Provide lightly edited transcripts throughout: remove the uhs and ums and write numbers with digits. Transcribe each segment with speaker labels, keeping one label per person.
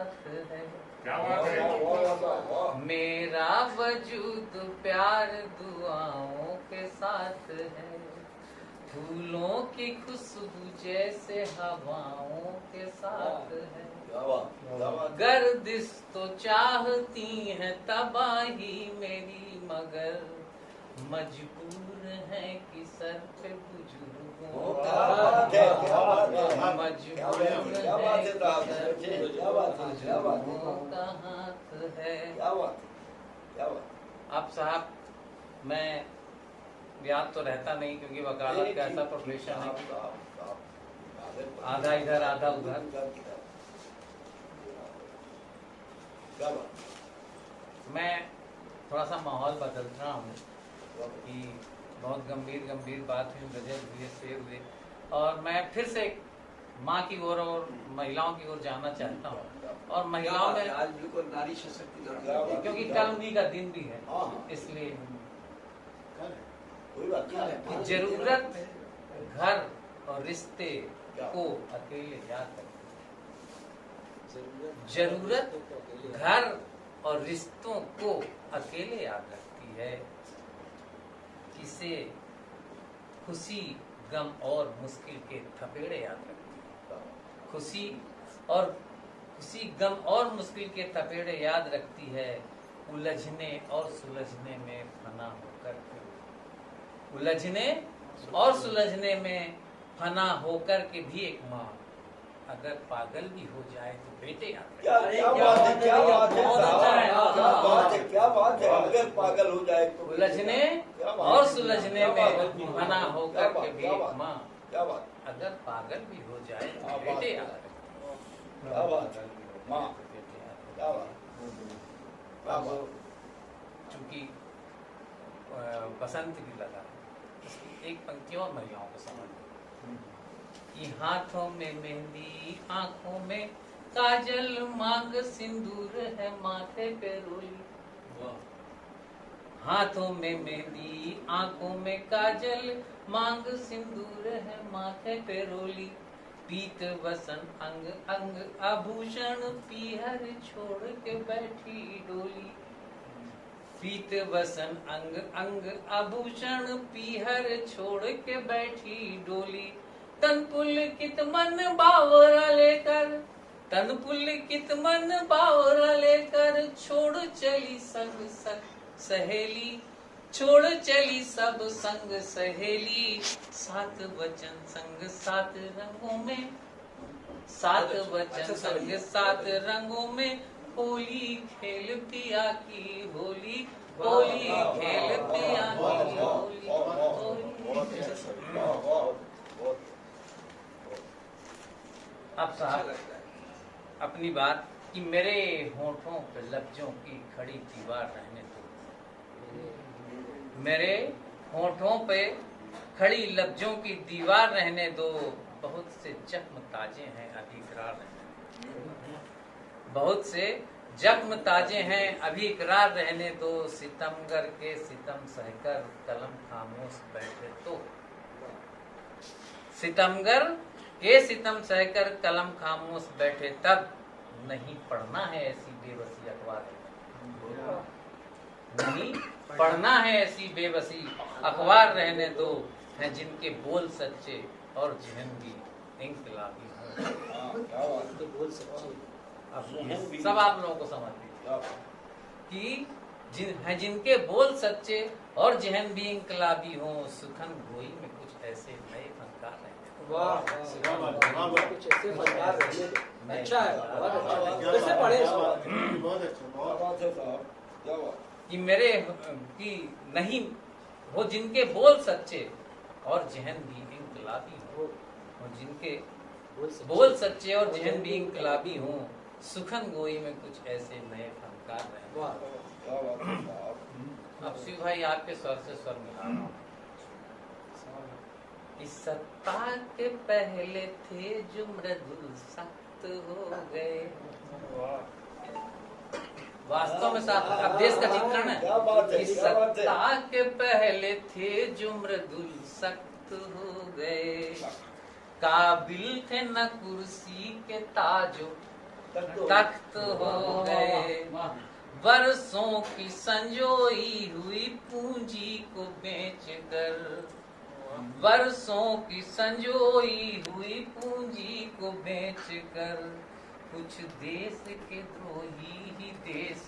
Speaker 1: साथ है।
Speaker 2: क्या बात है।
Speaker 1: मेरा वजूद प्यार दुआओं के साथ है, फूलों की खुशबू जैसे हवाओं के साथ है। गर्दिश तो चाहती है तबाही मेरी, मगर मजबूर है कि सर पे बुजुर्गों का, मजबूर है कि सर पे बुजुर्गों का हाथ है। अब साहब, मैं याद तो रहता नहीं क्योंकि वकालत का ऐसा प्रोफेशन है, आधा इधर आधा उधर। मैं थोड़ा सा माहौल बदल रहा हूँ कि बहुत गंभीर गंभीर बात हुई, गजल हुए, शेर हुए, और मैं फिर से माँ की ओर और महिलाओं की ओर जाना चाहता हूँ। और महिलाओं में
Speaker 3: आज बिल्कुल नारी सशक्तिकरण,
Speaker 1: क्योंकि कल उन्हीं का दिन भी है, इसलिए कि जरूरत घर और रिश्ते को अकेले याद रखें। जरूरत घर और रिश्तों को अकेले याद रखती है, किसे खुशी गम और मुश्किल के थपेड़े याद रखती है। खुशी गम और मुश्किल के थपेड़े याद रखती है, उलझने और सुलझने में फना होकर के, उलझने और सुलझने में फना होकर के भी एक माँ अगर पागल भी हो जाए तो बेटे याद रखें।
Speaker 4: क्या बात है, अगर पागल हो जाए तो
Speaker 1: उलझने और सुलझने में फना होकर के भी एक माँ अगर पागल भी हो जाए तो बेटे याद रखें।
Speaker 4: क्या बात है, माँ क्या बात।
Speaker 1: चूंकि बसंत भी लगा, एक पंक्ति और महिलाओं को समझ कि हाथों में मेहंदी आंखों में काजल, मांग सिंदूर है माथे पे रोली। हाथों में मेहंदी आंखों में काजल, मांग सिंदूर है माथे पे रोली। पीत वसन अंग अंग आभूषण, पीहर छोड़ के बैठी डोली। पीत वसन अंग अंग आभूषण, पीहर छोड़ के बैठी डोली। तन पुलकित मन बावरा लेकर, तन पुलकित मन बावरा लेकर, छोड़ चली संग सहेली, छोड़ चली सब संग सहेली। सात वचन संग सात रंगों में, सात वचन संग सात रंगों में, होली खेल पिया की होली, होली खेल पिया की होली। अब साहब अपनी बात कि मेरे होठों पे लफ्जों की खड़ी दीवार रहने दो, मेरे होठों पे खड़ी लफ्जों की दीवार रहने दो। बहुत से जख्म ताजे हैं अभी इकरार रहने दो, बहुत से जख्म ताजे हैं अभी इकरार रहने दो। सितमगर के सितम सहकर कलम खामोश बैठे तो, सितमगर के सितम सहकर कलम खामोश बैठे तब, नहीं पढ़ना है ऐसी बेबसी अखबार, नहीं पढ़ना है ऐसी बेबसी अखबार रहने दो। हैं जिनके बोल सच्चे और जहन भी इंकलाबी हो। सब आप लोगों को समझ कि हैं जिनके बोल सच्चे और जहन भी इंकलाबी हो। सुखन गोई में कुछ ऐसे नए फनकार हैं।
Speaker 3: कुछ ऐसे फनकार रहे। अच्छा है, कैसे पढ़े
Speaker 1: कि मेरे कि नहीं वो जिनके बोल सच्चे और जहन भी इंकलाबी हो, और जिनके बोल सच्चे और जहन भी इंकलाबी हो। सुखन गोई में कुछ ऐसे नए फनकार रहे। अब शिव भाई आपके स्वर से स्वर मिला रहा हूं। इस सत्ता के पहले थे जो मृदुल सख्त हो गए। वास्तव में साथ अब देश का चित्रण है। इस सत्ता के पहले थे जो मृदुल सख्त हो गए। काबिल थे न कुर्सी के ताजो, तख्त हो गए। बरसों की संजोई हुई पूंजी को बेचकर, बरसों की संजोई हुई पूंजी को बेचकर, कुछ देश के द्रोही ही देश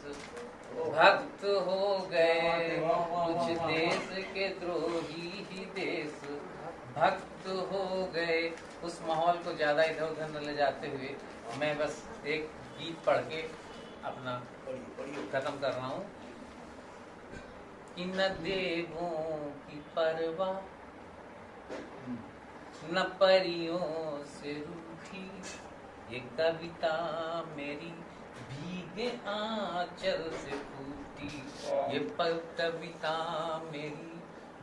Speaker 1: भक्त हो गए। कुछ देश के द्रोही ही देश भक्त हो गए। उस माहौल को ज्यादा इधर उधर न ले जाते हुए मैं बस एक गीत पढ़ के अपना खत्म कर रहा हूँ कि न देवों की परवाह न परियों से रूठी, ये कविता मेरी भीगे आंचल से फूटी। ये कविता मेरी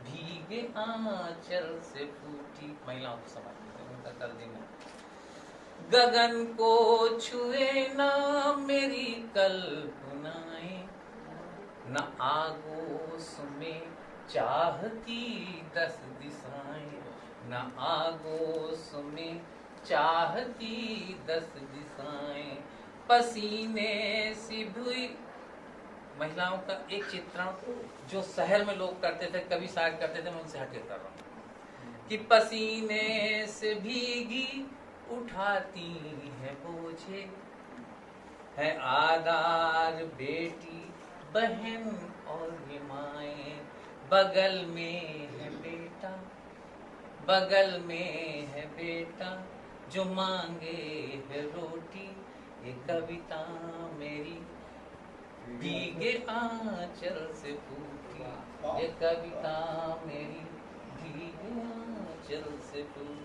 Speaker 1: भीगे आंचल से फूटी। महिलाओं को समझ कर देना। गगन को छुए ना मेरी कल्पनाएं, न आगोश में चाहती 10 दिशाएं, न आगोश में चाहती 10 दिशाएं। पसीने सी भुई, महिलाओं का एक चित्रण जो शहर में लोग करते थे, कभी शायद करते थे, मैं उनसे हटे कर रहा हूँ कि पसीने से भीगी उठाती है बोझे, है आधार बेटी बहन और ये माएं। बगल में है बेटा, बगल में है बेटा जो मांगे है रोटी। ये कविता मेरी भीगे आंचल से फूटी। ये कविता मेरी भीगे आंचल से फूटी।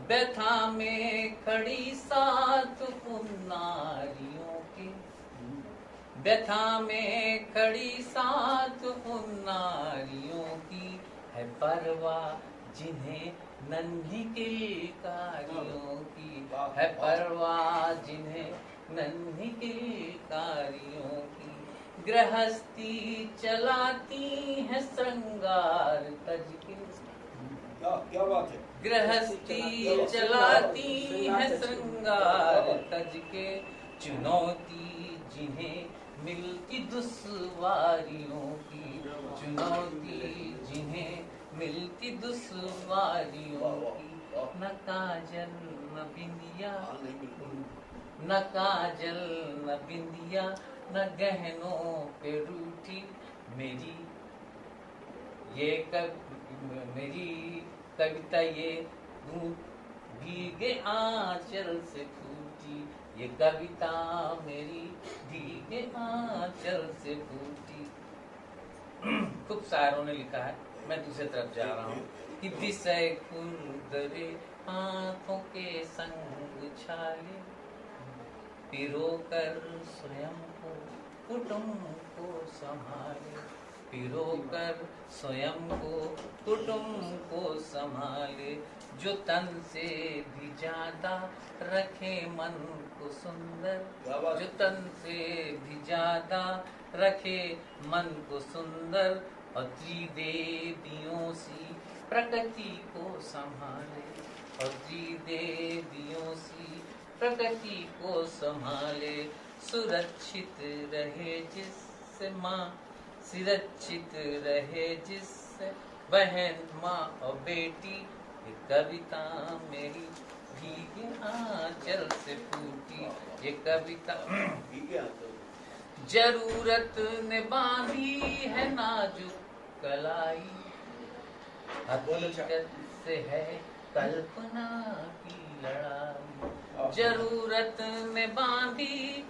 Speaker 1: व्यथा में खड़ी साथ उन नारियों की, व्यथा में खड़ी साथ उन नारियों की, है परवाह जिन्हें नन्ही किलकारियों की, है परवाह जिन्हें नन्ही किलकारियों की। गृहस्थी चलाती है श्रृंगार तज के,
Speaker 4: क्या बात है।
Speaker 1: गृहस्थी चलाती है श्रृंगार तज के, चुनौती जिन्हें मिलती दुश्वारियों की, चुनौती जिन्हें मिलती दुश्वारियों की। न काजल न बिंदिया, न काजल न बिंदिया, न गहनों पे रूठी मेरी ये मेरी कविता ये भीगे आंचल से फूटी। ये कविता मेरी भीगे आंचल से फूटी। खूब शायरों ने लिखा है, मैं दूसरी तरफ जा रहा हूँ कि विषय कुंदरे आंखों के संग छाले, पिरो कर स्वयं को कुटुंब को संभाले, पिरो कर स्वयं को कुटुंब को संभाले। जो तन से भी ज्यादा रखे मन को सुंदर, जो तन से भी ज्यादा रखे मन को सुंदर। और त्रिदेवियों सी प्रकृति को संभाले, और त्रिदेवियों सी प्रकृति को संभाले। सुरक्षित रहे जिससे माँ, सुरक्षित रहे जिससे बहन माँ और बेटी। ये कविता मेरी भीगे आंचल से फूटी। ये कविता जरूरत ने बांधी है नाजुक कलाई, हकीकत से है कल्पना की लड़ाई। जरूरत ने बांधी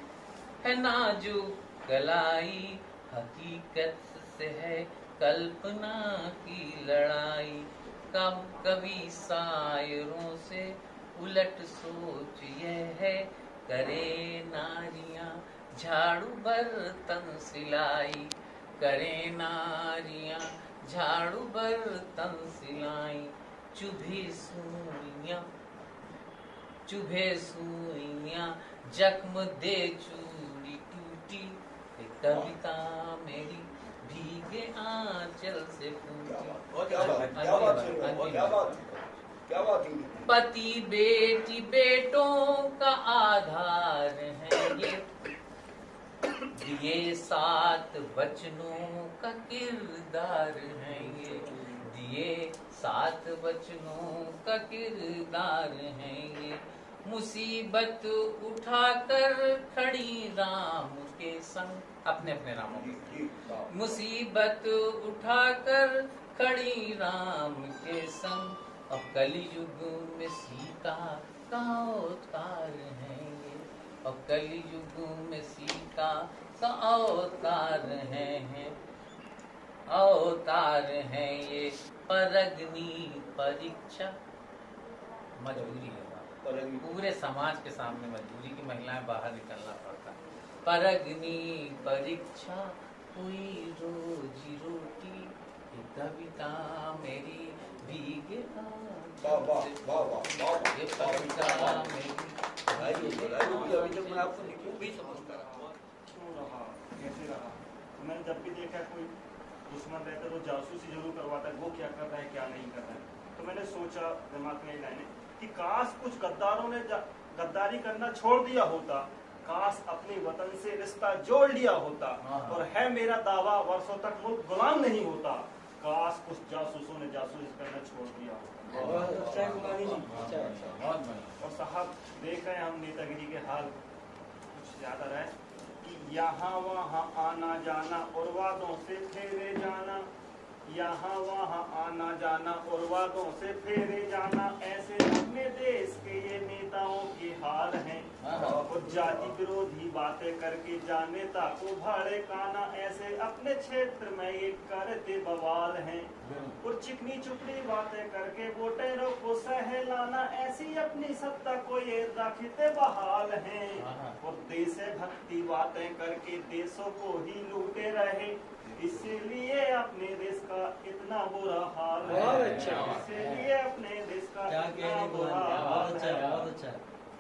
Speaker 1: है नाजुक कलाई, हकीकत से है कल्पना की लड़ाई। कब कभी शायरों से उलट सोच यह है, करे नारियां झाड़ू बर्तन सिलाई, करे नारियां झाड़ू बर्तन सिलाई। चुभे सुइयां, चुभे सुइयां जख्म दे चूड़ी टूटी। ये कविता मेरी भीगे आंचल से फूटी।
Speaker 4: क्या बात है?
Speaker 1: पति बेटी बेटों का आधार है ये सात वचनों का किरदार है ये सात वचनों का किरदार है ये मुसीबत उठाकर खड़ी राम के संग अपने अपने रामों के मुसीबत उठाकर खड़ी राम के संग अब कलयुग में सीता का अवतार है ये अब कलयुग में सीता का अवतार है अवतार है ये परग्नि परीक्षा मजबूरी है पूरे समाज के सामने मजबूरी की महिलाएं बाहर निकलना पड़ता है परग्नि परीक्षा हुई रोजी रोटी कविता मेरी भीगे
Speaker 4: वाह वाह वाह वाह वाह
Speaker 1: ये कविता मेरी
Speaker 4: अभी जब मैं आपको लिखूं भी समझता रहा
Speaker 5: क्यों रहा कैसे रहा मैंने जब भी देखा कोई दुश्मन रहता है तो जासूसी जरूर करवाता है वो क्या कर रहा है क्या नहीं कर रहा है तो मैंने सोचा दिमाग में लाइने कि काश कुछ गद्दारों ने गद्दारी करना छोड़ दिया होता काश अपने वतन से रिश्ता जोड़ लिया होता और है मेरा दावा वर्षों तक मुल्क गुलाम नहीं होता काश कुछ जासूसों ने जासूसी करना छोड़ दिया होता और साहब देख रहे हैं हम नेतागिरी के हाल कुछ ज्यादा रहे कि यहाँ वहाँ आना जाना और वादों से फेरे जाना यहाँ वहाँ आना जाना और वादों से फेरे जाना ऐसे अपने देश के ये नेताओं के हाल हैं और जाति विरोधी बातें करके जानेता को भड़काना ऐसे अपने क्षेत्र में ये करते बवाल हैं और चिकनी चुपड़ी बातें करके वोटरों को सहलाना ऐसी अपनी सत्ता को ये रखते बहाल हैं और देश भक्ति बातें करके देशों को ही लूटे रहे इसीलिए अपने देश का इतना बुरा हाल है इसीलिए अपने देश का इतना बुरा हाल है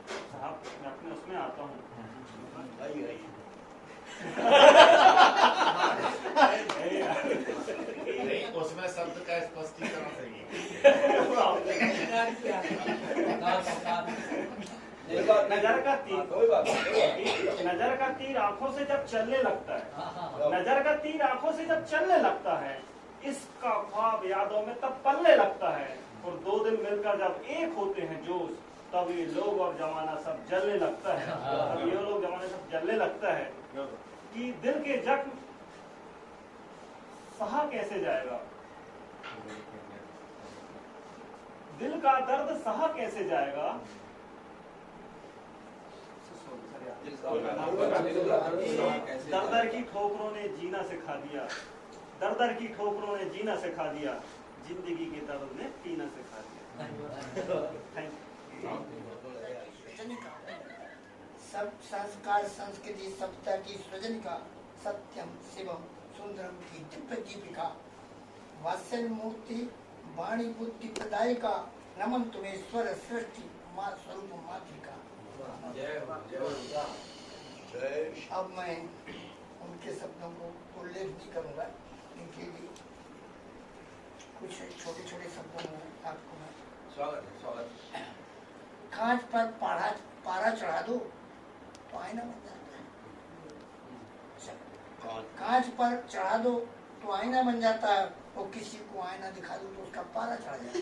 Speaker 5: साहब मैं अपने उसमें आता हूँ
Speaker 2: उसमें शब्द का स्पष्टीकरण चाहिए
Speaker 5: नजर का तीर आंखों से जब चलने लगता है नजर का तीर आंखों से जब चलने लगता है इसका ख्वाब यादों में तब पलने लगता है और दो दिन मिलकर जब एक होते हैं जोश तब ये लोग और जमाना सब जलने लगता है तब ये लोग जमाना सब जलने लगता है कि दिल के जख्म सहा कैसे जाएगा दिल का दर्द सहा कैसे जाएगा दर की ठोकरों ने जीना सिखा दिया दर की ठोकरों ने जीना सिखा दिया जिंदगी के दर्द ने पीना सिखा दिया थैंक यू
Speaker 6: सब संस्कार संस्कृति सभ्यता की सृजन का सत्यम शिवम सुंदरम की दिव्य दीपिका वात्सल मूर्ति वाणी बुद्धि प्रदायिका नमन तुम्हें स्वर सृष्टि माँ स्वरूप मातृका। अब मैं उनके शब्दों को उल्लेख नहीं करूँगा इनके लिए कुछ छोटे छोटे शब्दों में आपको मैं स्वागत कांच पर पारा चढ़ा दो तो आईना बन जाता है कांच पर चढ़ा दो तो आईना बन जाता है और किसी को आईना दिखा दो तो उसका पारा चढ़ जाता है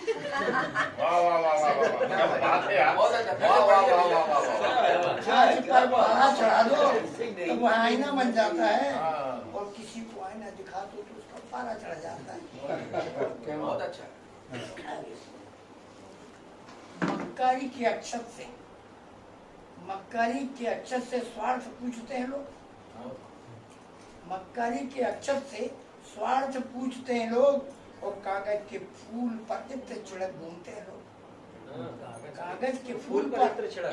Speaker 6: कांच पर पारा चढ़ा दो तो वो आईना बन जाता है और किसी को आईना दिखा दो तो उसका पारा चढ़ जाता है। बहुत अच्छा। मक्कारी के अक्षर से स्वार्थ पूछते हैं लोग मक्कारी के अक्षर से स्वार्थ पूछते हैं लोग और कागज के फूल पर इत्र छिड़क घूमते हैं लोग कागज के फूल पर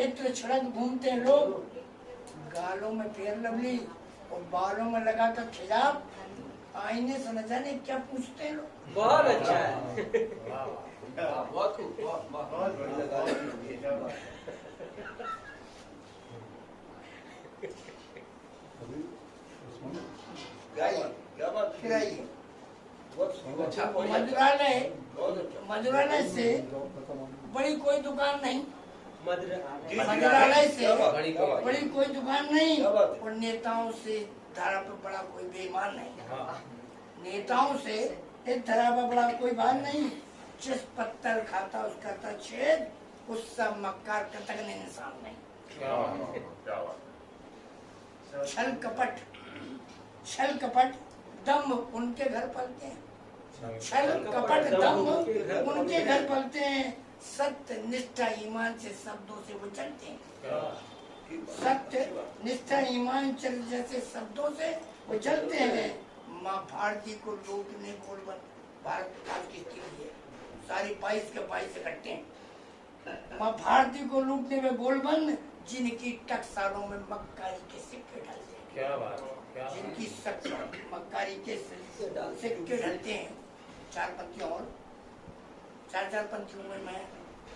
Speaker 6: इत्र छिड़क घूमते हैं लोग गालों में फेयर लवली और बालों में लगाकर खिजाब आईने से न जाने क्या पूछते हैं लोग।
Speaker 3: बहुत अच्छा है
Speaker 6: बहुत खूब बहुत
Speaker 4: क्या बात
Speaker 6: फिर आइए मंत्रालय मंत्रालय से बड़ी कोई दुकान नहीं, मंत्रालय से बड़ी कोई दुकान नहीं, और नेताओं से धरा पर बड़ा कोई बेईमान नहीं। नेताओं से इस धरा पर बड़ा कोई बात नहीं। जिस पत्थर खाता उसका था छेद, उस सब मक्कार कतक ने इंसान नहीं। छल कपट दम उनके घर पलते हैं, छल कपट दम उनके घर पलते हैं। सत्य निष्ठा ईमान से शब्दों से वो चलते हैं, सत्य निष्ठा ईमान चल जैसे शब्दों से वो चलते हैं। माँ भारती को लूटने बोलबन भारत विकास की स्थिति है, सारी 22 के 22 इकट्ठे हैं। माँ भारती को लूटने में गोलबंद, जिनकी टकसालों में मक्कारी के सिक्के ढलते हैं।
Speaker 1: क्या बात, क्या
Speaker 6: जिनकी मक्कारी के सिक्के ढलते हैं। 4 पंक्तियों और 4 पंक्तियों में मैं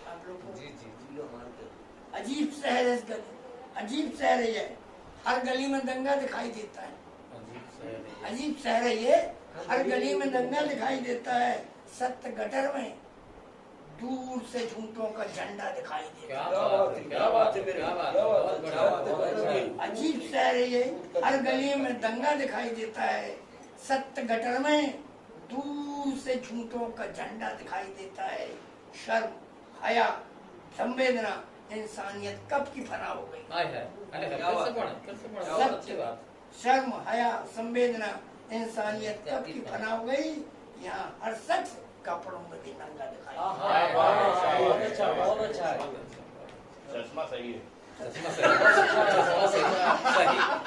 Speaker 6: आप लोगों को
Speaker 1: जी जी
Speaker 6: अजीब शहर है, अजीब शहर है ये, हर गली में दंगा दिखाई देता है। अजीब शहर है ये, हर गली में दंगा दिखाई देता है। सत्य गटर में दूर से झूठों का झंडा दिखाई देता है।
Speaker 3: क्या बात है मेरे,
Speaker 6: अजीब शहर है ये, हर गली में दंगा दिखाई देता है। सत्य गटर में दूर से झूठों का झंडा दिखाई देता है। शर्म, हया, संवेदना, इंसानियत कब की फना हो गई। शर्म, हया, संवेदना, इंसानियत कब की फना हो गई। यहाँ हर शख्स कपड़ों में भी नंगा दिखाई।
Speaker 3: बहुत अच्छा है।
Speaker 2: चश्मा सही है।
Speaker 1: सही,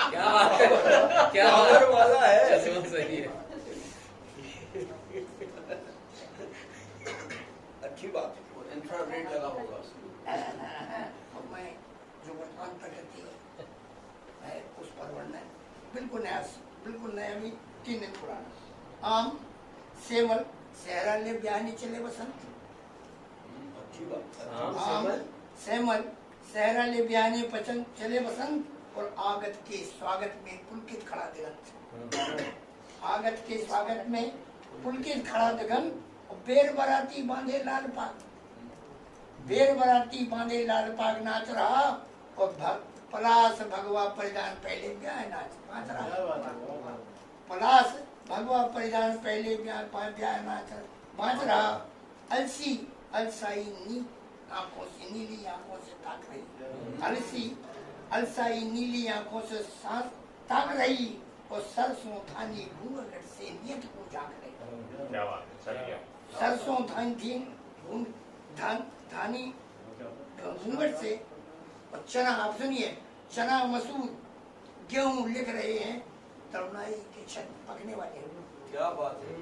Speaker 1: क्या बात है, क्या
Speaker 3: वाला है,
Speaker 1: चश्मा सही है।
Speaker 3: अच्छी बात है। इंफ्रारेड लगा होगा।
Speaker 6: अब मैं जो वर्तमान प्रकृति है उस पर वर्णन बिल्कुल नया भी 3 दिन पुराना। आम सेवल सहरा ले ब्यानी चले बसंत।
Speaker 3: अच्छी बात।
Speaker 6: आम सेमल सहरा ले ब्यानी पचन चले बसंत, और आगत के स्वागत में पुलकित खड़ा दिगंत। आगत के स्वागत में पुलकित खड़ा दिगंत, और बेर बराती बांधे लाल पाग, बेर बराती बांधे लाल पाग नाच रहा, और पलास भगवा परिधान पहले ब्याह नाच रहा। पलास भगवा परिधान पहले ब्याह नाच रहा। अलसी अलसाई नी आंखों से नीली आंखों से ताक रही, अलसी अलसाई नीली आंखों से ताक रही, और सरसों थानी घूंघट से नियत को जाग रही।
Speaker 2: क्या बात है, सही है।
Speaker 6: सरसों धानी घूंघट से, और चना, आप सुनिए, चना मसूर गेहूं लिख रहे हैं तरुणाई के छत पकने वाले।
Speaker 3: क्या बात है,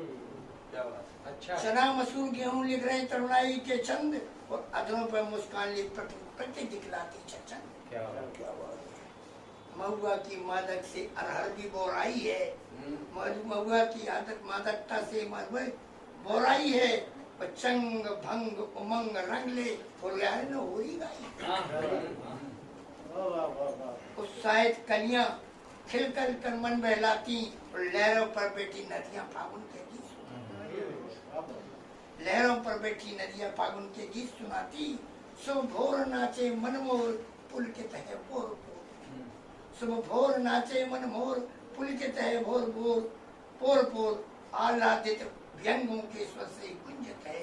Speaker 3: क्या बात। अच्छा,
Speaker 6: चना मसूर गेहूं लिख रहे हैं तरुणाई के चंद, और अधरों पर मुस्कान ली प्रति दिखलाती छचन।
Speaker 1: क्या बात,
Speaker 3: क्या बात।
Speaker 6: महुआ की मादक से अरहर भी बोराई है, महुआ की आदत मादकता से बोराई है, और चंग भंग उमंग रंग ले न हो ही गई। उत्साहित कलियां खिल कर मन बहलाती, और लहरों पर बैठी नदियां फागुन के गीत, लहरों पर बैठी नदियां फागुन के गीत सुनाती। सुबह भोर नाचे मनमोर पुलकित है भोर भोर, सुबह भोर नाचे मनमोर पुलकित है भोर भोर, पोर पोर आह्लादित व्यंगों के स्वर से गुंजित है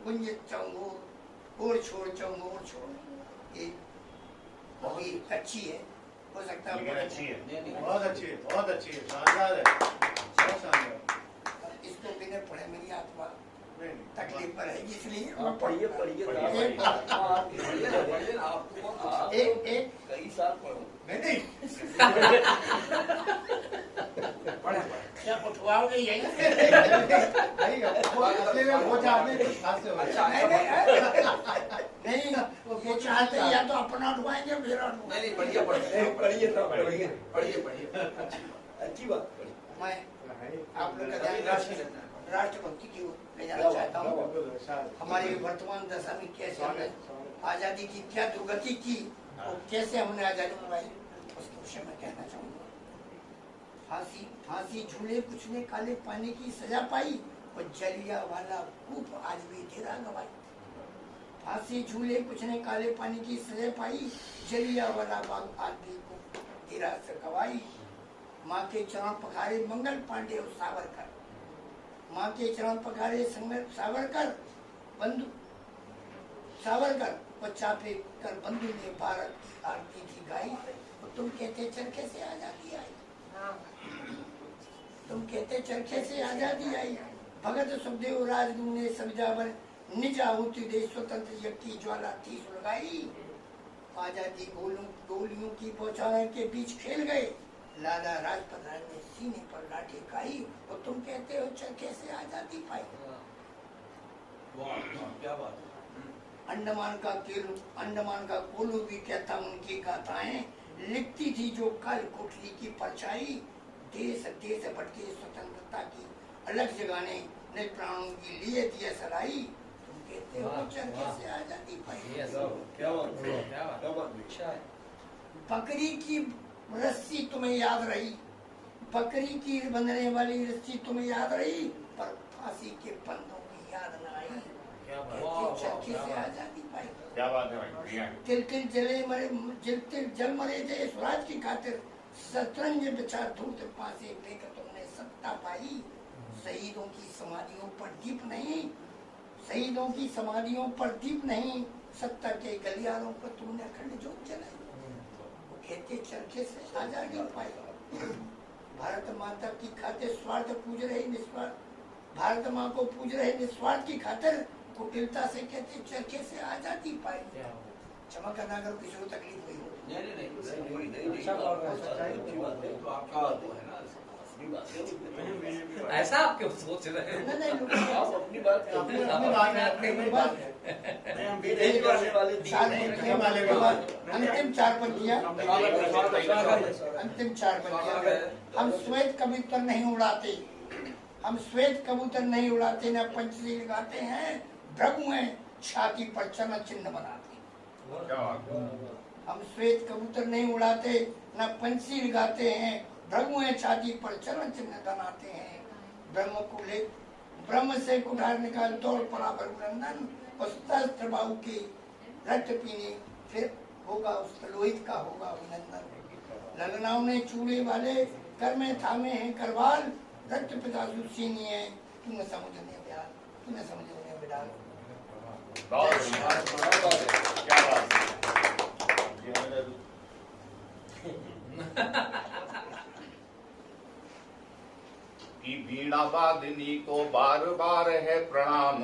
Speaker 6: गुंजित चौंगोर, ओर छोड़ चौंगोर छोड़। ये बहुत अच्छी है, हो सकता है
Speaker 2: लेकिन अच्छी है,
Speaker 4: बहुत अच्छी है, बहुत अच्छी है, शानदार है, बहुत शानदार।
Speaker 6: इसको बिना पढ़े मेरी आत्मा
Speaker 4: नहीं,
Speaker 6: तकलीफ पर है, इसलिए
Speaker 3: आप पढ़िए पढ़िए
Speaker 6: एक
Speaker 3: कई साल पढ़ो।
Speaker 4: नहीं
Speaker 6: क्या उठवाओगे यही?
Speaker 4: नहीं असली में वो चाहते कुछ खास से हो
Speaker 6: नहीं वो चाहते या तो अपना उठवाएंगे फिर
Speaker 3: नहीं पढ़िए पढ़िए पढ़िए अच्छी बात।
Speaker 6: मैं आप लोग का ध्यान राष्ट्रभक्ति की ओर ले जाना चाहता हूँ। हमारी वर्तमान दशा में कैसे हमने आजादी की क्या दुर्गति की और कैसे हमने आजादी पाई, उसके विषय में कहना चाहूँगा। फांसी फांसी झूले कुछ ने काले पानी की सजा पाई और जलिया वाला खूब आज भी तेरा गवाई। फांसी झूले कुछ ने काले पानी की सजा पाई, जलिया वाला बाग आज भी खूब तेरा से गवाई। माँ के चरण पखारे मंगल पांडे और सावरकर, माँ के चरण पखारे सावरकर बंधु सावरकर और चापे कर बंधु ने भारत की आरती थी गाई। और तुम कहते चरखे से आजादी आई, तुम कहते चरखे से आजादी आई। भगत सुखदेव राजगुरु ने समझावर निज आहुति दे स्वतंत्र यज्ञ की ज्वाला थी सुलगाई। आजादी गोलियों की बौछारों के बीच खेल गए, लाला राजपत राय ने सीने पर लाठी खाई। और तुम कहते हो चरखे से आजादी पाई।
Speaker 3: क्या बात है।
Speaker 6: अंडमान का कोलू भी कहता उनकी गाथाएं लिखती थी जो काल कोठरी की परछाई। देश देश भटके स्वतंत्रता की अलग जगाने ने प्राणों की लिए दिया सराई। तुम कहते हो चरखे से आजादी पाई।
Speaker 3: क्या बात अच्छा है।
Speaker 6: बकरी की रस्सी तुम्हें याद रही, बकरी की बंधने वाली रस्सी तुम्हें याद रही, पर फांसी के बंधों की याद न आई। चरखे से आजादी पाई।
Speaker 2: क्या बात है भाई।
Speaker 6: तिल तिल जल मरे थे स्वराज की खातिर, शतरंज बिछा धूत पासे लेकर तुमने सत्ता पाई। शहीदों की समाधियों पर दीप नहीं, शहीदों की समाधियों पर दीप नहीं, सत्ता के गलियारों पर तुमने अखंड ज्योत जलाई। वो कहते चरखे से आजादी पाई। भारत माता की खातिर स्वार्थ पूज रहे निस्वार्थ, भारत माँ को पूज रहे निस्वार्थ की खातिर कुटिलता से कहते चरखे से आजादी पाई। क्षमा करना अगर किसी को तकलीफ हुई हो।
Speaker 1: ऐसा आप क्यों सोच रहे हैं?
Speaker 3: अपनी बात
Speaker 6: अंतिम 4 पर किया, अंतिम 4 पर किया। हम श्वेत कबूतर नहीं उड़ाते, हम श्वेत कबूतर नहीं उड़ाते, न पंचशील लगाते हैं, भ्रगु हैं छाती पर चरण चिन्ह बनाते। हम श्वेत कबूतर नहीं उड़ाते, न पंछी लगाते हैं, भ्रगु हैं छाती पर चरण चिन्ह बनाते हैं। ब्रह्म से कुठार निकाल दौड़ पड़ा भृगुनंदन, उस शस्त्र बाहु के रक्त पीने फिर होगा उस लोहित का होगा अभिनंदन। ललनाओं ने चूड़े वाले कर में थामे हैं करवाल, रक्त पितासु सीनी है तू न समझने प्यार, तू न समझने बिडाल।
Speaker 2: कि वीणा वादिनी को बार बार है प्रणाम,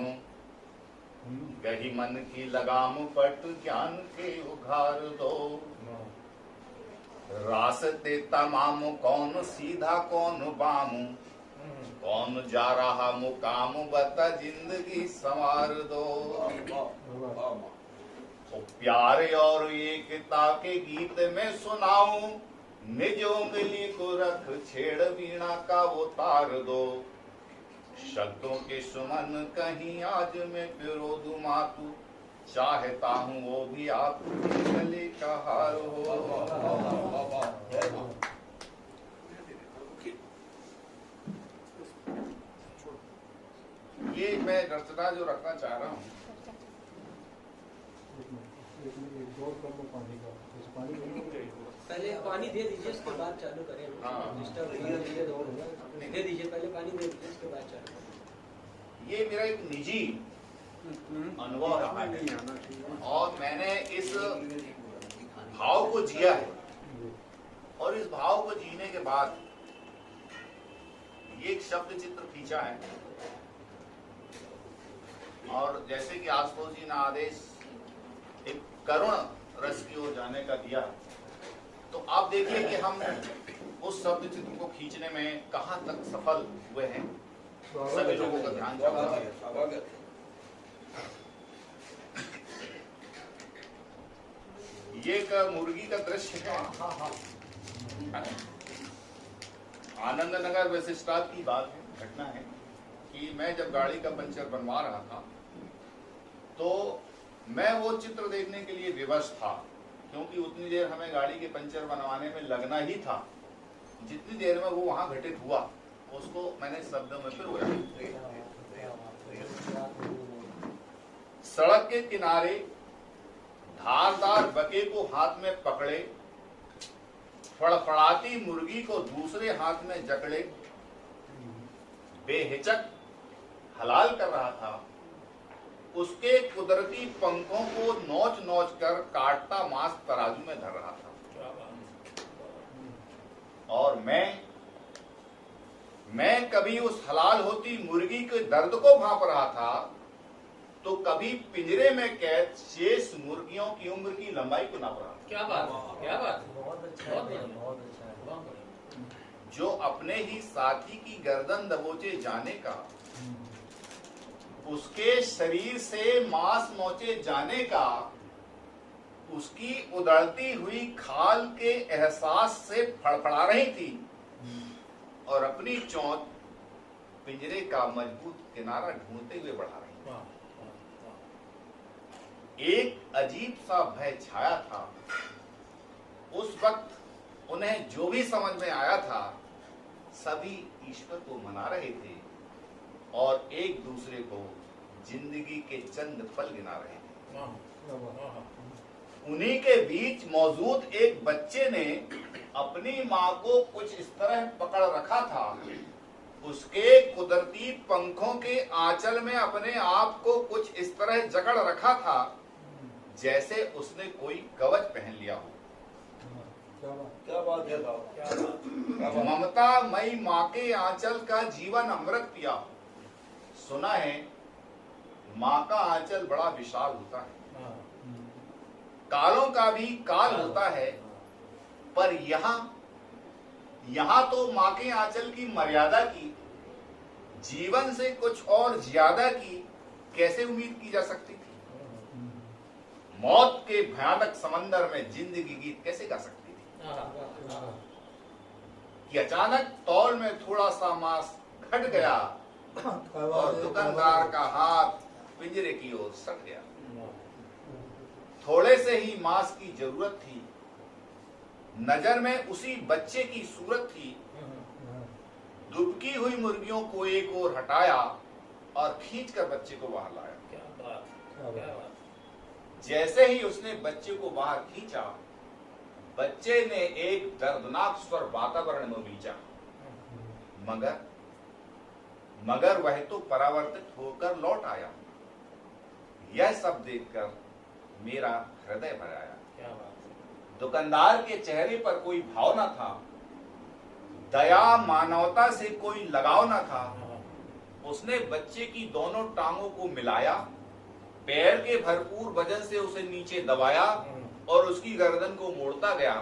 Speaker 2: गही मन की लगाम पट ज्ञान के उघार दो। रास्ते तमाम कौन सीधा कौन बाम, कौन जा रहा मुकाम बता जिंदगी संवार दो। तो प्यार और एकता के गीत में सुनाऊं, निज उंगली को रख छेड़ वीणा का वो तार दो। शब्दों के सुमन कहीं आज मैं पिरो दूं मातू, चाहता हूँ वो भी आपके गले का हार हो। ये मैं रचना जो रखना चाह रहा हूँ,
Speaker 3: पहले पानी दे दीजिए उसके बाद चालू करें। दे दीजिए पहले पानी दे दीजिए उसके बाद चालू।
Speaker 2: ये मेरा एक निजी अनुभव रहा है और मैंने इस भाव को जिया है, और इस भाव को जीने के बाद ये एक शब्द चित्र खींचा है। और जैसे कि आशुतोष जी ने आदेश एक करुण रस की ओर जाने का दिया, तो आप देखिए कि हम उस शब्द चित्र को खींचने में कहां तक सफल हुए हैं। सभी लोगों का ध्यान चाहूंगा। ये एक मुर्गी का दृश्य है। आनंद नगर वशिष्ठात की बात है, घटना है कि मैं जब गाड़ी का पंचर बनवा रहा था तो मैं वो चित्र देखने के लिए विवश था, क्योंकि उतनी देर हमें गाड़ी के पंचर बनवाने में लगना ही था। जितनी देर में वो वहां घटित हुआ उसको मैंने शब्दों में फिर बोला। सड़क के किनारे धारदार बके को हाथ में पकड़े, फड़फड़ाती मुर्गी को दूसरे हाथ में जकड़े, बेहिचक हलाल कर रहा था। उसके कुदरती पंखों को नोच नोच कर काटता मांस तराजू में धर रहा था। और मैं कभी उस हलाल होती मुर्गी के दर्द को भांप रहा था, तो कभी पिंजरे में कैद शेष मुर्गियों की उम्र की लंबाई को नाप रहा था।
Speaker 1: क्या बात है, क्या बात है।
Speaker 3: बहुत अच्छा है, बहुत अच्छा है, बहुत बढ़िया।
Speaker 2: जो अपने ही साथी की गर्दन दबोचे जाने का, उसके शरीर से मांस नोचे जाने का, उसकी उधड़ती हुई खाल के एहसास से फड़फड़ा रही थी और अपनी चोंच पिंजरे का मजबूत किनारा ढूंढते हुए बढ़ा रही थी। एक अजीब सा भय छाया था। उस वक्त उन्हें जो भी समझ में आया था, सभी ईश्वर को मना रहे थे और एक दूसरे को जिंदगी के चंद पल गिना रहे थे। उन्हीं के बीच मौजूद एक बच्चे ने अपनी माँ को कुछ इस तरह पकड़ रखा था, उसके कुदरती पंखों के आंचल में अपने आप को कुछ इस तरह जकड़ रखा था जैसे उसने कोई कवच पहन लिया हो।
Speaker 4: क्या बात है।
Speaker 2: ममता मई माँ के आंचल का जीवन अमृत पिया। सुना है माँ का आंचल बड़ा विशाल होता है, कालों का भी काल होता है, पर यहाँ तो माँ के आंचल की मर्यादा की, जीवन से कुछ और ज्यादा की कैसे उम्मीद की जा सकती थी? मौत के भयानक समंदर में जिंदगी गीत कैसे गा सकती थी कि अचानक तौल में थोड़ा सा मांस घट गया और दुकानदार का हाथ पिंजरे की ओर सट गया। थोड़े से ही मांस की जरूरत थी। नजर में उसी बच्चे की सूरत थी। दुबकी हुई मुर्गियों को एक ओर हटाया और खींचकर बच्चे को बाहर लाया।
Speaker 1: क्या बात, क्या बात।
Speaker 2: जैसे ही उसने बच्चे को बाहर खींचा, बच्चे ने एक दर्दनाक स्वर वातावरण में बीचा, मगर वह तो परावर्तित होकर लौट आया। यह सब देखकर मेरा हृदय भर आया।
Speaker 1: क्या बात।
Speaker 2: दुकानदार के चेहरे पर कोई भाव न था, दया मानवता से कोई लगाव न था। उसने बच्चे की दोनों टांगों को मिलाया, पैर के भरपूर वजन से उसे नीचे दबाया और उसकी गर्दन को मोड़ता गया,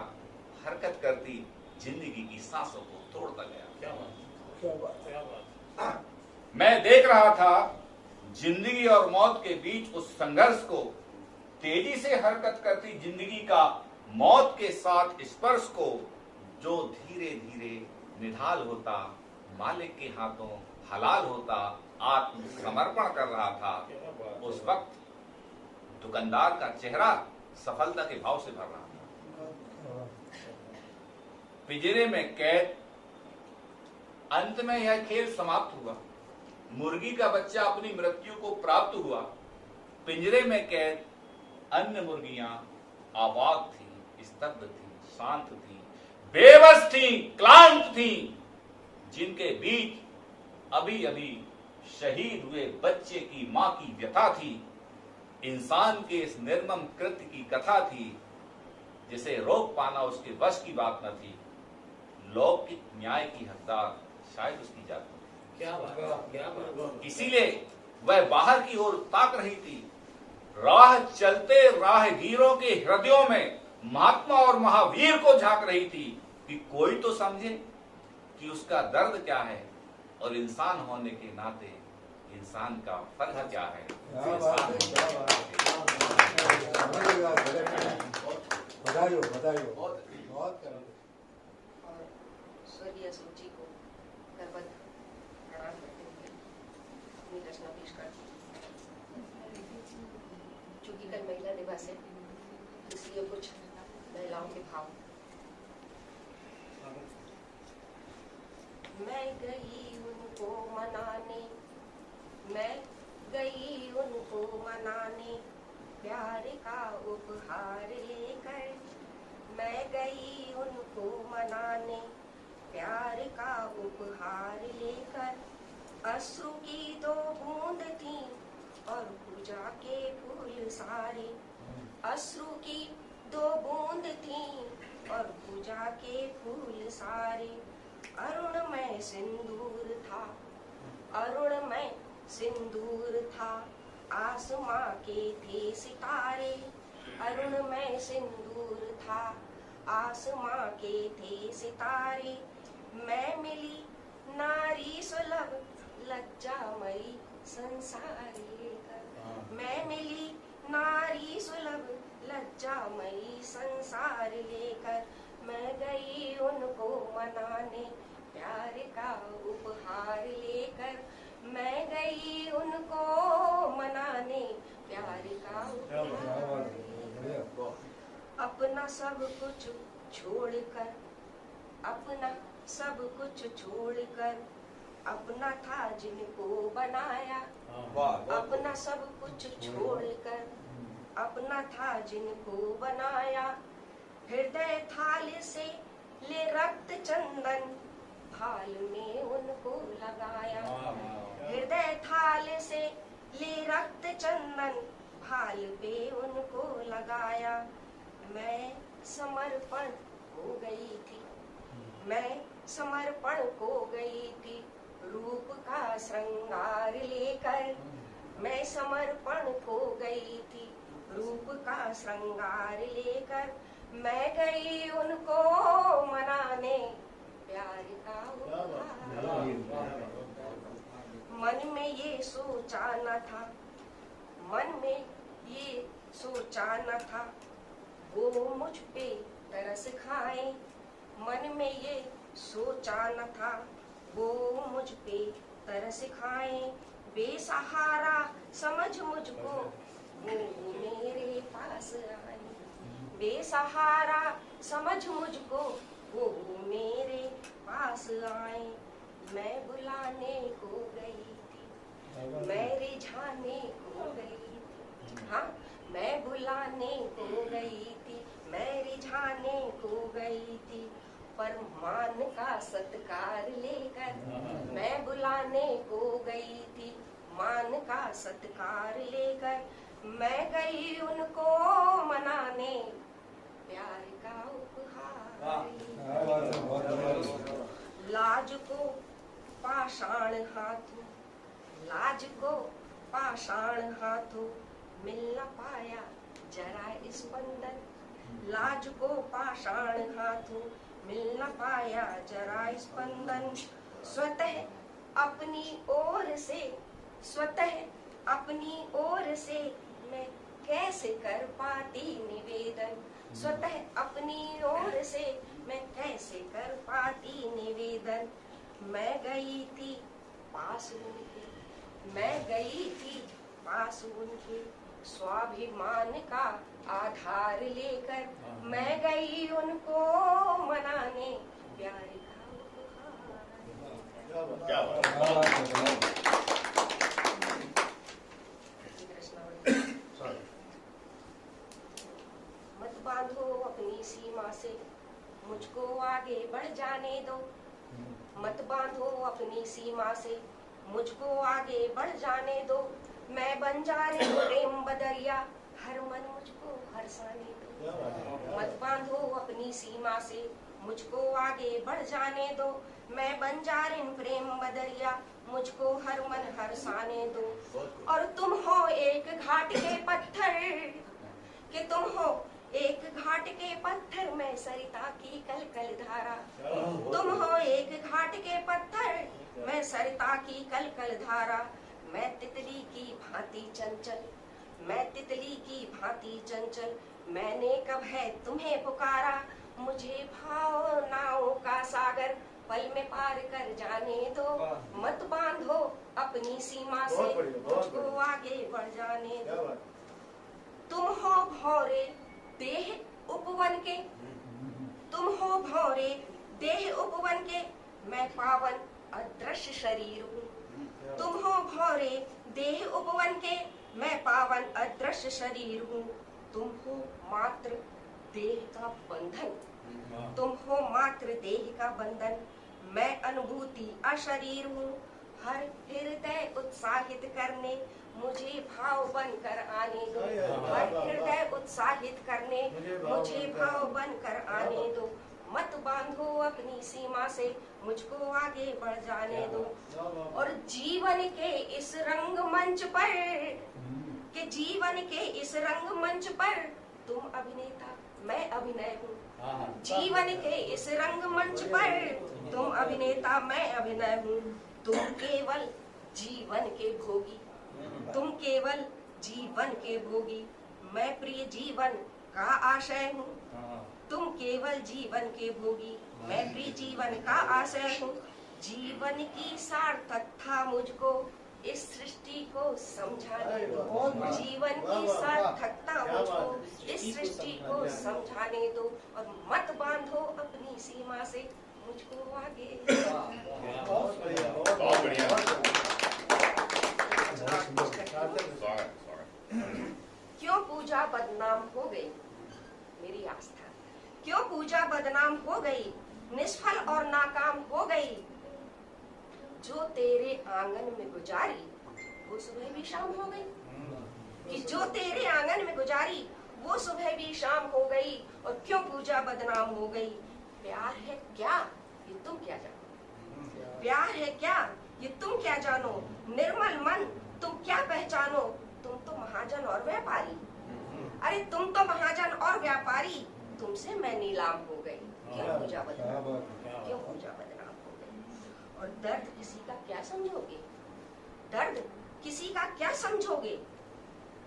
Speaker 2: हरकत करती जिंदगी की सांसों को तोड़ता गया।
Speaker 1: क्या बात, क्या बात, क्या बात।
Speaker 2: मैं देख रहा था जिंदगी और मौत के बीच उस संघर्ष को, तेजी से हरकत करती जिंदगी का मौत के साथ स्पर्श को, जो धीरे धीरे निढाल होता, मालिक के हाथों हलाल होता, आत्मसमर्पण कर रहा था। उस वक्त दुकानदार का चेहरा सफलता के भाव से भर रहा था। पिंजरे में कैद, अंत में यह खेल समाप्त हुआ। मुर्गी का बच्चा अपनी मृत्यु को प्राप्त हुआ। पिंजरे में कैद अन्य मुर्गियां आबाद थी, स्तब्ध थी, शांत थी, बेबस थी, क्लांत थी, जिनके बीच अभी अभी शहीद हुए बच्चे की मां की व्यथा थी। इंसान के इस निर्मम कृत्य की कथा थी, जिसे रोक पाना उसके वश की बात न थी। लौकिक न्याय की हकदार शायद उसकी जात न थी।
Speaker 1: क्या बात, क्या बात।
Speaker 2: इसीलिए वह बाहर की ओर ताक रही थी। राह चलते राहगीरों के हृदयों में महात्मा और महावीर को झांक रही थी कि कोई तो समझे कि उसका दर्द क्या है और इंसान होने के नाते इंसान का फर्ज क्या है।
Speaker 7: और स्वर्गीय सूची को करबद्ध प्रणाम करते हुए अपनी रचना पेश करती हूँ। चूंकि कल महिला दिवस है, इसलिए कुछ महिलाओं के भाव। मैं गई उनको मनाने, मैं गई उनको मनाने, प्यार का उपहार लेकर। मैं गई उनको मनाने, प्यार का उपहार लेकर। अश्रु की 2 बूंद थी और पूजा के फूल सारे। अश्रु की 2 बूंद थी और पूजा के फूल सारे। अरुण में सिंदूर था, अरुण में सिंदूर था, आसमां के थे सितारे। अरुण में सिंदूर था, आसमां के थे सितारे। मैं मिली नारी सुलभ लज्जामयी संसार लेकर। मैं मिली नारी सुलभ लज्जामयी संसार लेकर। मैं गई उनको मनाने, प्यार का उपहार लेकर। मैं गई उनको मनाने, प्यार का उपहार लेकर। अपना सब कुछ छोड़कर, अपना सब कुछ छोड़कर, अपना था जिनको बनाया। अपना सब कुछ छोड़कर, अपना था जिनको बनाया। हृदय थाल से ले रक्त चंदन, भाल में उनको लगाया। हृदय थाल से ले रक्त चंदन, भाल पे उनको लगाया। मैं समर्पण हो गई थी, मैं समर्पण हो गई थी, रूप का श्रृंगार लेकर। मैं समर्पण हो गई थी, रूप का श्रृंगार लेकर। मैं गई उनको मनाने, प्यार का उपहार। मन में ये सोचा न था, मन में ये सोचा न था, वो मुझ पे तरस खाए। मन में ये सोचा न था, वो मुझ पे तरस खाए। बेसहारा समझ मुझको, वो मेरे पास आए। बेसहारा समझ मुझको, वो मेरे पास आए। मैं बुलाने को गई थी, मैं रिझाने को गई थी। हाँ, मैं बुलाने को गई थी, मैं रिझाने को गई थी, पर मान का सत्कार लेकर। मैं बुलाने को गई थी, मान का सत्कार लेकर। मैं गई उनको मनाने, प्यार का उपहार। लाज को पाषाण हाथों, लाज को पाषाण हाथों, मिल न पाया जरा स्पंदन। लाज को पाषाण हाथों, मिल न पाया जरा स्पंदन। स्वतः अपनी ओर से, स्वतः अपनी ओर से मैं कैसे कर पाती निवेदन। स्वतः अपनी ओर से मैं कैसे कर पाती निवेदन। मैं गई थी पास उनके, मैं गई थी पास उनके, स्वाभिमान का आधार लेकर। मैं गई उनको मनाने, प्यार का उपहार। मत बांधो अपनी सीमा से, मुझको आगे बढ़ जाने दो। मत बांधो अपनी सीमा से, मुझको आगे बढ़ जाने दो। मैं बंजारे प्रेम बदरिया, हर मन मुझको हर्षाने दो। मत बांधो अपनी सीमा से, मुझको आगे बढ़ जाने दो। मैं बंजारिन प्रेम बदरिया, मुझको हर मन हर्षाने दो। और तुम हो एक घाट के पत्थर, कि तुम हो एक घाट के पत्थर, मैं सरिता की कल कल धारा। तुम हो एक घाट के पत्थर, मैं सरिता की कल कल धारा। मैं तितली की भांति चंचल, मैं तितली की भांति चंचल, मैंने कब है तुम्हें पुकारा। मुझे भावनाओं का सागर पल में पार कर जाने दो। मत बांधो अपनी सीमा से, मुझको आगे बढ़ जाने दो। तुम हो भौरे देह उपवन के, तुम हो भौरे देह उपवन के, मैं पावन अदृश्य शरीर हूँ। तुम हो भौरे देह उपवन के, मैं पावन अदृश्य शरीर हूँ। तुम हो मात्र देह का बंधन, तुम हो मात्र देह का बंधन, मैं अनुभूति अशरीर हूँ। हर हृदय उत्साहित करने मुझे भाव बनकर आने दो, हर हृदय उत्साहित करने मुझे भाव बनकर आने दो। मत बांधो अपनी सीमा से, मुझको आगे बढ़ जाने दो। और जीवन के इस रंगमंच पर, कि जीवन के इस रंगमंच पर तुम अभिनेता मैं अभिनय हूँ। जीवन के इस रंगमंच पर तुम अभिनेता मैं अभिनय हूँ। तुम केवल जीवन के भोगी, तुम केवल जीवन के भोगी, मैं प्रिय जीवन का आशय हूँ। तुम केवल जीवन के भोगी, मैं प्रिय जीवन का आशय हूँ। जीवन की सार्थकता मुझको इस सृष्टि को समझाने दो, जीवन की सार्थकता मुझको इस सृष्टि को समझाने दो। और मत बांधो अपनी सीमा से, मुझको आगे।
Speaker 2: बहुत बढ़िया।
Speaker 7: क्यों पूजा बदनाम हो गई मेरी आस्था, क्यों पूजा बदनाम हो गई, निष्फल और नाकाम हो गई। जो तेरे आंगन में गुजारी वो सुबह भी शाम हो गई, कि जो तेरे आंगन में गुजारी वो सुबह भी शाम हो गई। और क्यों पूजा बदनाम हो गई। प्यार है क्या ये तुम क्या जानो, प्यार है क्या ये तुम क्या जानो। निर्मल मन तुम क्या पहचानो, तुम तो महाजन और व्यापारी। अरे तुम तो महाजन और व्यापारी, तुमसे मैं नीलाम हो गई। क्यों पूजा बदनाम, क्यों पूजा बदनाम हो गई। और दर्द किसी का क्या समझोगे, दर्द किसी का क्या समझोगे,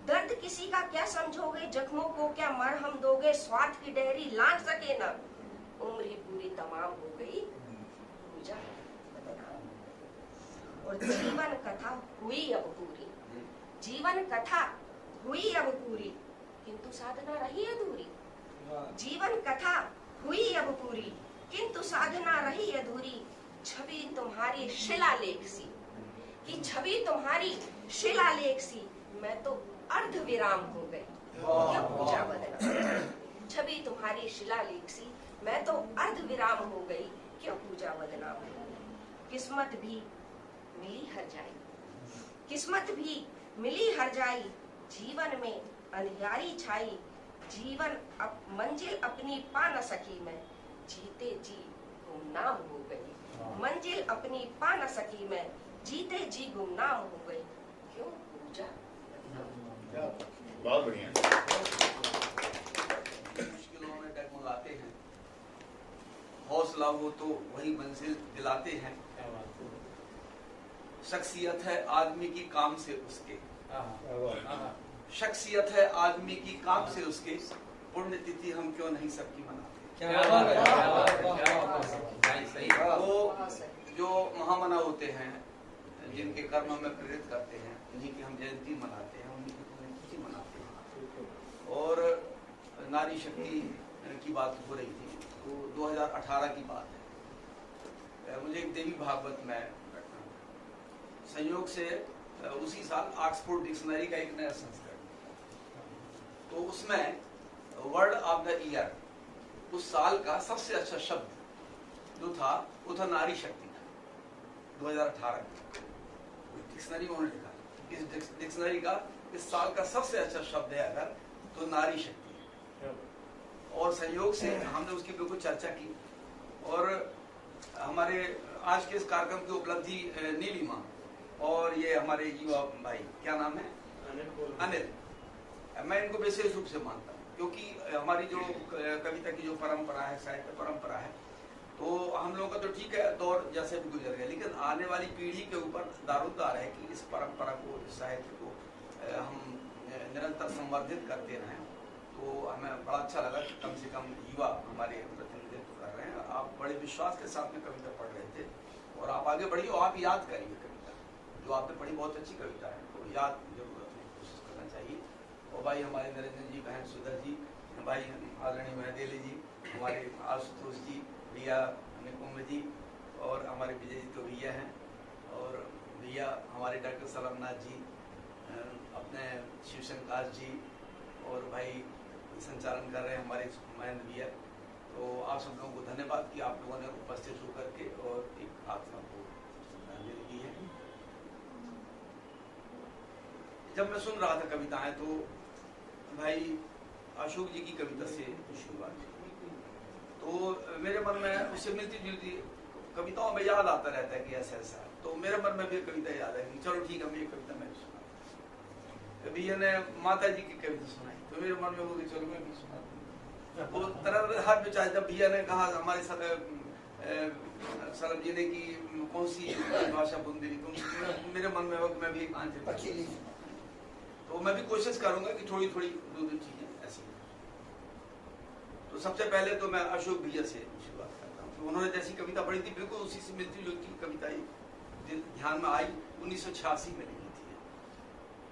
Speaker 7: दर्द किसी का क्या समझोगे। जख्मों को क्या मरहम दोगे, स्वार्थ की डेहरी लांघ सके ना। उम्र ही पूरी तमाम हो गई, पूजा बदनाम। और जीवन कथा हुई अब पूरी, जीवन कथा हुई अब पूरी, किंतु साधना रही अधूरी। जीवन कथा हुई अब पूरी, किंतु साधना रही अधूरी। छवि तुम्हारी शिलालेख सी, कि छवि तुम्हारी शिलालेख सी, मैं तो अर्ध विराम हो गई। क्या पूजा बदनाम। छवि तुम्हारी शिलालेख सी, मैं तो अर्ध विराम हो गई। क्यों पूजा बदनाम हो गई। किस्मत भी मिली हर जाई, किस्मत भी मिली हर जाई। जीवन में अंधियारी छाई, जीवन मंजिल अपनी पा न सकी मैं, जीते जी गुमनाम हो गई। मंजिल अपनी पा न सकी मैं, जीते जी गुमनाम हो गई। क्यों पूजा बदनाम।
Speaker 2: बहुत बढ़िया।
Speaker 8: मुश्किलों में डगमगाते हैं, हौसला हो तो वही मंजिल दिलाते हैं। शख्सियत है आदमी की काम से उसके, शख्सियत है आदमी की काम से उसके, पुण्यतिथि हम क्यों नहीं सबकी मनाते। वो जो महामना होते हैं, जिनके कर्म में प्रेरित करते हैं, उन्हीं की हम जयंती मनाते हैं, उन्हीं की पुण्यतिथि मनाते हैं। और नारी शक्ति की बात हो रही थी, तो 2018 की बात है। मुझे एक देवी भागवत में संयोग से उसी साल ऑक्सफोर्ड डिक्शनरी का एक नया संस्करण, तो उसमें वर्ड ऑफ द ईयर, उस साल का सबसे अच्छा शब्द जो था वो था नारी शक्ति था। 2018 डिक्शनरी में उन्होंने लिखा, इस डिक्शनरी का इस साल का सबसे अच्छा शब्द है अगर तो नारी शक्ति है। और संयोग से हमने उसकी बिल्कुल चर्चा की। और हमारे आज के इस कार्यक्रम की उपलब्धि नीलिमा और ये हमारे युवा भाई, क्या नाम है, अनिल, मैं इनको विशेष रूप से मानता हूँ, क्योंकि हमारी जो कविता की जो परंपरा है, साहित्य परंपरा है, तो हम लोगों का तो ठीक है दौर जैसे भी गुजर गया, लेकिन आने वाली पीढ़ी के ऊपर दारोमदार है कि इस परंपरा को, इस साहित्य को हम निरंतर संवर्धित करते रहें। तो हमें बड़ा अच्छा लगा कि कम से कम युवा हमारे प्रतिनिधित्व कर रहे हैं। आप बड़े विश्वास के साथ में कविता पढ़ रहे थे और आप आगे बढ़िए और आप याद करिए कविता, जो आपने पढ़ी बहुत अच्छी कविता है, तो याद जरूर रखने की कोशिश करना चाहिए। और भाई हमारे नरेंद्र जी, बहन सुधा जी, भाई आदरणीय महदेली जी, हमारे आशुतोष जी, प्रिया निकुंभ जी, और हमारे विजय जी तो भैया हैं, और भैया हमारे डॉक्टर सलामनाथ जी, अपने शिवशंकर जी, और भाई संचालन कर रहे हैं हमारे महेंद्र भैया। तो आप सब लोगों को धन्यवाद कि आप लोगों ने उपस्थित होकर के और एक आत्मा को श्रद्धांजलि दी है। जब मैं सुन रहा था कविताएं तो भाई अशोक जी की कविता से शुरुआत हुई, तो मेरे मन में उससे मिलती जुलती कविताओं में याद आता रहता है कि ऐसा ऐसा, तो मेरे मन में भी कविता याद है कि चलो ठीक है, मैं ये कविता मैं सुना। भैया ने माता जी की कविता सुनाई तो मेरे मन में वो कि चलो मैं भी सुना। वो तरह हर बेचारे, जब भैया ने कहा हमारे सलम जी ने कि कौन सी भाषा बुंदेली, तो मेरे मन में मैं भी एक आंसर, तो मैं भी कोशिश करूंगा कि थोड़ी थोड़ी दो चीजें ऐसी। तो सबसे पहले तो मैं अशोक भैया से शुरुआत करता हूँ। तो उन्होंने जैसी कविता पढ़ी थी बिल्कुल उसी से मिलती जुलती कविता ध्यान में आई, 1986 में लिखी थी।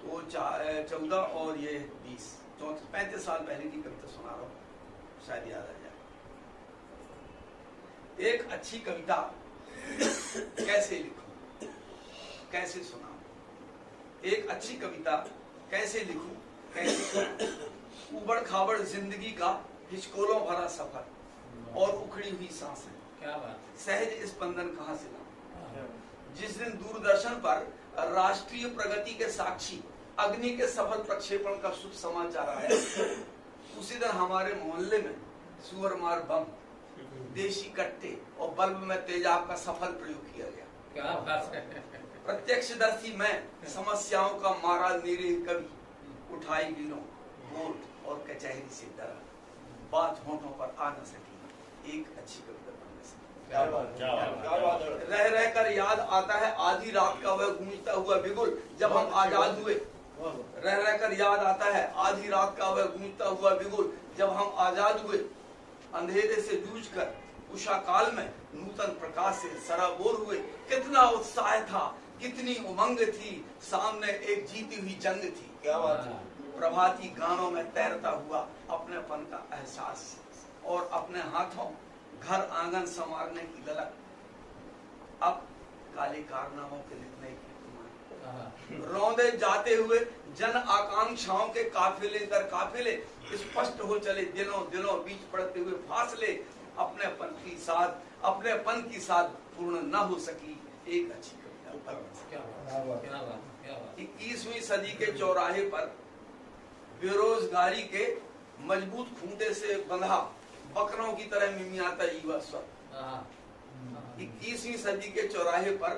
Speaker 8: तो 14 और ये 20 35 साल पहले की कविता सुना रहा हूँ, शायद याद आ जाए। एक अच्छी कविता कैसे लिखूं, कैसे सुनाऊं, एक अच्छी कविता कैसे लिखूं, कैसे सुनाऊं। उबड़ खाबड़ जिंदगी का हिचकोलों भरा सफर और उखड़ी हुई सांसें,
Speaker 1: क्या बात,
Speaker 8: सहज स्पंदन कहाँ से लाऊं। जिस दिन दूरदर्शन पर राष्ट्रीय प्रगति के साक्षी अग्नि के सफल प्रक्षेपण का शुभ समाचार आया, उसी दिन हमारे मोहल्ले में सुअर मार बम, देशी कट्टे और बल्ब में तेजाब का सफल प्रयोग किया गया।
Speaker 1: क्या बात है।
Speaker 8: प्रत्यक्षदर्शी मैं समस्याओं का मारा निरीह कवि, उठाई गिनो कोर्ट और कचहरी से डरा, बात होठों पर आ न सकी एक अच्छी कविता बनने से। रह रह कर याद आता है आधी रात का वह गूंजता हुआ बिगुल जब हम आजाद हुए। रह रह कर याद आता है आधी रात का वह गूंजता हुआ बिगुल जब हम आजाद हुए। अंधेरे से जूझकर उषा काल में नूतन प्रकाश से सराबोर हुए। कितना उत्साह था, कितनी उमंग थी, सामने एक जीती हुई जंग थी। क्या बात है। प्रभाती गानों में तैरता हुआ अपनेपन का एहसास और अपने हाथों घर आंगन संवारने की ललक। अब काले कारनामों के लिखने की रौंदे जाते हुए जन आकांक्षाओं के काफिले दर काफिले स्पष्ट हो चले दिनों दिनों बीच पड़ते हुए फासले। अपनेपन की साथ पूर्ण न हो सकी एक अच्छी कविता। 21वीं सदी के चौराहे पर बेरोजगारी के मजबूत खूंटे से बंधा बकरों की तरह मिमियाता युवा स्वर। 21वीं सदी के चौराहे पर